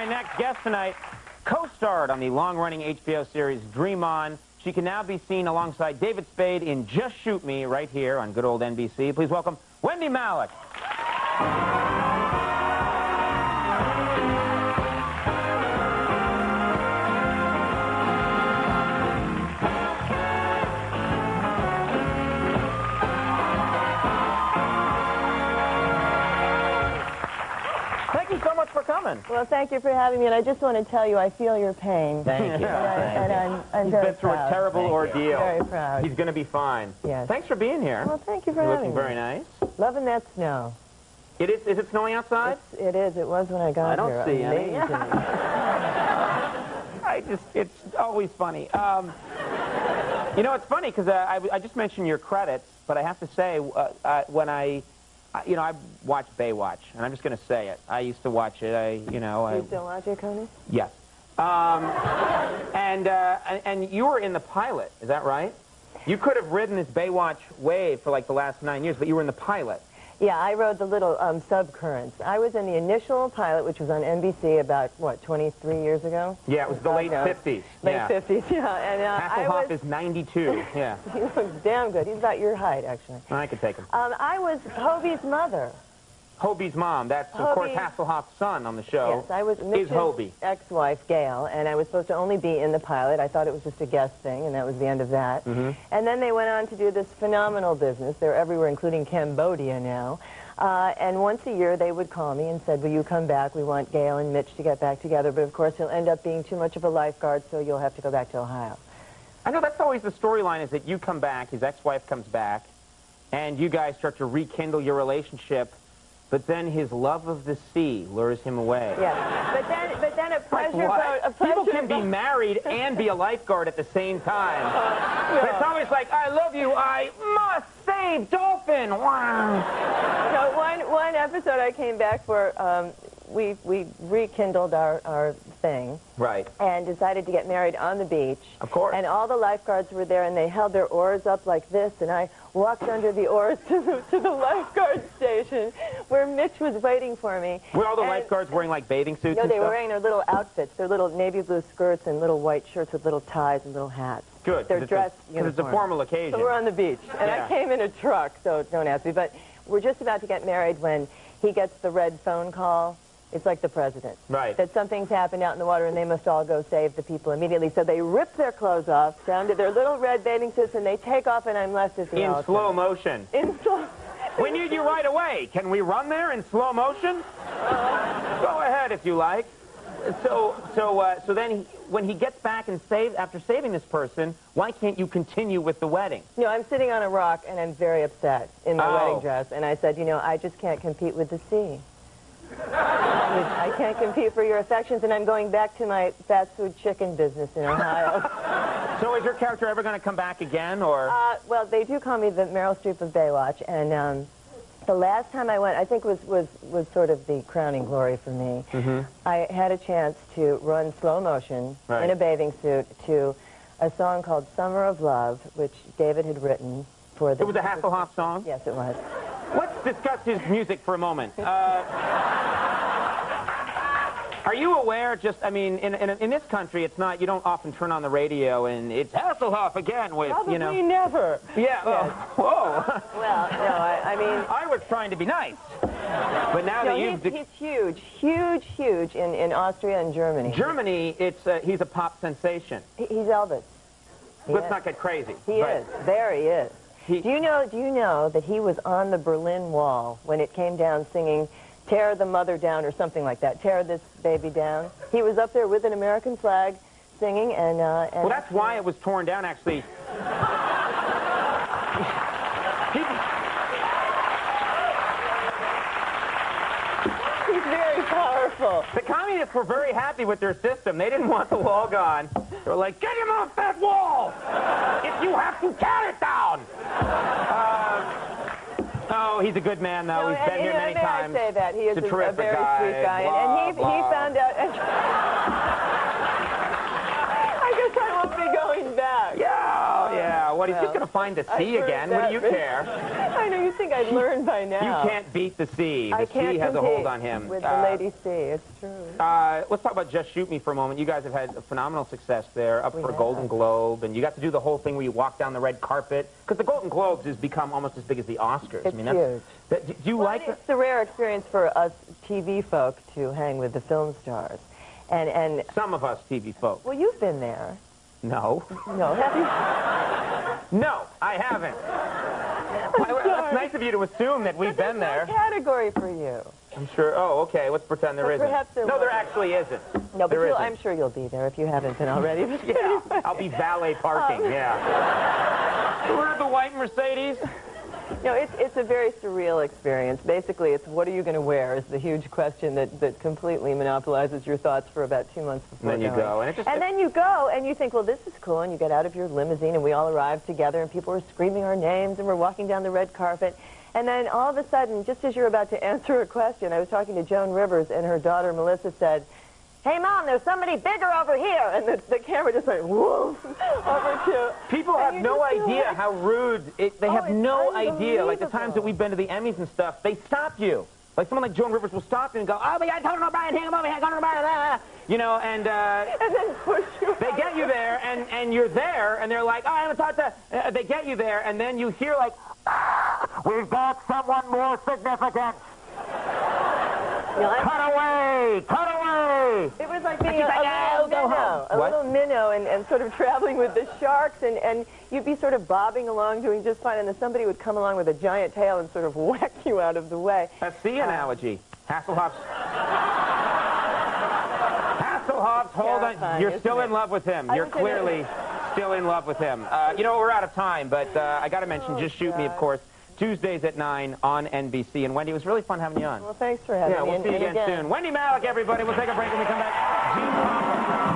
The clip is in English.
My next guest tonight co-starred on the long-running HBO series Dream On. She can now be seen alongside David Spade in Just Shoot Me right here on good old NBC. Please welcome Wendie Malick. Thank you so much for coming. Well, thank you for having me, and I just want to tell you I feel your pain. Thank you. And I'm He's very been through proud. a terrible ordeal. Very proud. He's going to be fine. Yes. Thanks for being here. Well, thank you for You're having looking me. very nice. Loving that snow. Is it snowing outside? It is. It was when I got here. I don't see any. Amazing. It's always funny. You know, it's funny because I just mentioned your credits, but I have to say, when I watched Baywatch, and I'm just going to say it. I used to watch it. You still watch it, Conan? Yes. And you were in the pilot, is that right? You could have ridden this Baywatch wave for like the last 9 years, but you were in the pilot. Yeah, I rode the little subcurrents. I was in the initial pilot, which was on NBC about, what, 23 years ago? Yeah, it was the late 50s. Late 50s, yeah. And Hasselhoff is 92, yeah. He looks damn good. He's about your height, actually. I could take him. I was Hobie's mother. Hobie's mom. That's, of course, Hasselhoff's son on the show. Yes, I was Mitch's Hobie. ex-wife, Gail, and I was supposed to only be in the pilot. I thought it was just a guest thing, and that was the end of that. Mm-hmm. And then they went on to do this phenomenal business. They're everywhere, including Cambodia now. And once a year, they would call me and said, will you come back? We want Gail and Mitch to get back together, but of course, he'll end up being too much of a lifeguard, so you'll have to go back to Ohio. I know that's always the storyline, is that you come back, his ex-wife comes back, and you guys start to rekindle your relationship, but then his love of the sea lures him away. Yeah, but then a pleasure boat... People can be married and be a lifeguard at the same time. But it's always like, I love you, I must save dolphin. So one episode I came back for, we rekindled our thing. Right. And decided to get married on the beach. Of course. And all the lifeguards were there, and they held their oars up like this, and I walked under the oars to the lifeguard station where Mitch was waiting for me. Were all the lifeguards wearing, like, bathing suits No, and they were stuff? wearing their little outfits, their little navy blue skirts and little white shirts with little ties and little hats. Good. They're dressed because it's a formal occasion. So we're on the beach, and Yeah. I came in a truck, so don't ask me. But we're just about to get married when he gets the red phone call. It's like the president. Right. That something's happened out in the water, and they must all go save the people immediately. So they rip their clothes off, down to their little red bathing suits, and they take off, and I'm left at the altar. In slow motion. In slow... We need you right away. Can we run there in slow motion? Go ahead if you like. So then when he gets back and after saving this person, why can't you continue with the wedding? No, I'm sitting on a rock, and I'm very upset in my wedding dress. And I said, I just can't compete with the sea. I can't compete for your affections, and I'm going back to my fast food chicken business in Ohio. So is your character ever going to come back again, or? Well, they do call me the Meryl Streep of Baywatch, and the last time I went, I think was sort of the crowning glory for me. Mm-hmm. I had a chance to run slow motion in a bathing suit to a song called Summer of Love, which David had written for the... It was a Hasselhoff song? Yes, it was. Let's discuss his music for a moment. Are you aware, in this country, it's not, you don't often turn on the radio and it's Hasselhoff again with, Probably never. Yeah, whoa. Well, no, I mean... I was trying to be nice. But now that you've... He's huge in Austria and Germany. Germany, he's a pop sensation. He's Elvis. Let's not get crazy. He is. There he is. Do you know that he was on the Berlin Wall when it came down singing Tear the Mother Down or something like that, Tear This Baby Down? He was up there with an American flag singing and well, that's why it was torn down, actually. He's very powerful. The communists were very happy with their system. They didn't want the wall gone. They were like, get him off that wall! If you have to, tear it down! Oh, he's a good man, though. He's been here many times. I say that. He is a very sweet guy. Blah, and he found out... I guess I won't be going back. Yeah, what? He's just going to find the sea again. What do you care? I know, you think I'd learn by now. You can't beat the sea. The sea has a hold on him. With the Lady Sea, it's true. Let's talk about Just Shoot Me for a moment. You guys have had phenomenal success there, up for a Golden Globe, and you got to do the whole thing where you walk down the red carpet. Because the Golden Globes has become almost as big as the Oscars. It's huge. Do you like it? It's a rare experience for us TV folk to hang with the film stars. And some of us TV folk. Well, you've been there. No. No, have you? No, I haven't. That's nice of you to assume that we've been there. There's no category for you. I'm sure. Oh, okay. Let's pretend there isn't. Perhaps there no, there actually isn't. No, but I'm sure you'll be there if you haven't been already. Yeah, I'll be valet parking. Yeah. Remember the white Mercedes? No, it's a very surreal experience. Basically, it's what are you going to wear is the huge question that completely monopolizes your thoughts for about 2 months before And then you go. And then you go, and you think, well, this is cool, and you get out of your limousine, and we all arrive together, and people are screaming our names, and we're walking down the red carpet. And then all of a sudden, just as you're about to answer a question, I was talking to Joan Rivers, and her daughter Melissa said, "Hey, Mom, there's somebody bigger over here." And the camera just went, whoa, over to... People have no idea how rude... They have no idea. Like the times that we've been to the Emmys and stuff, they stop you. Like someone like Joan Rivers will stop you and go, "Oh, my God, Conan O'Brien, hang him over here, Conan O'Brien, you know, and then push you they get you there, and you're there, and they're like, "Oh, I'm going to talk to..." They get you there, and then you hear like, "We've got someone more significant. Cut away! Cut away!" It was like being a little minnow and sort of traveling with the sharks, and you'd be sort of bobbing along doing just fine, and then somebody would come along with a giant tail and sort of whack you out of the way. A sea analogy. Hasselhoff's hold on. You're still in love with him. You're clearly still in love with him. You know, we're out of time, but I got to mention, Just Shoot Me, of course, Tuesdays at 9 on NBC. And Wendie, it was really fun having you on. Well, thanks for having me. Yeah, we'll see you again soon. Wendie Malick, everybody. We'll take a break when we come back.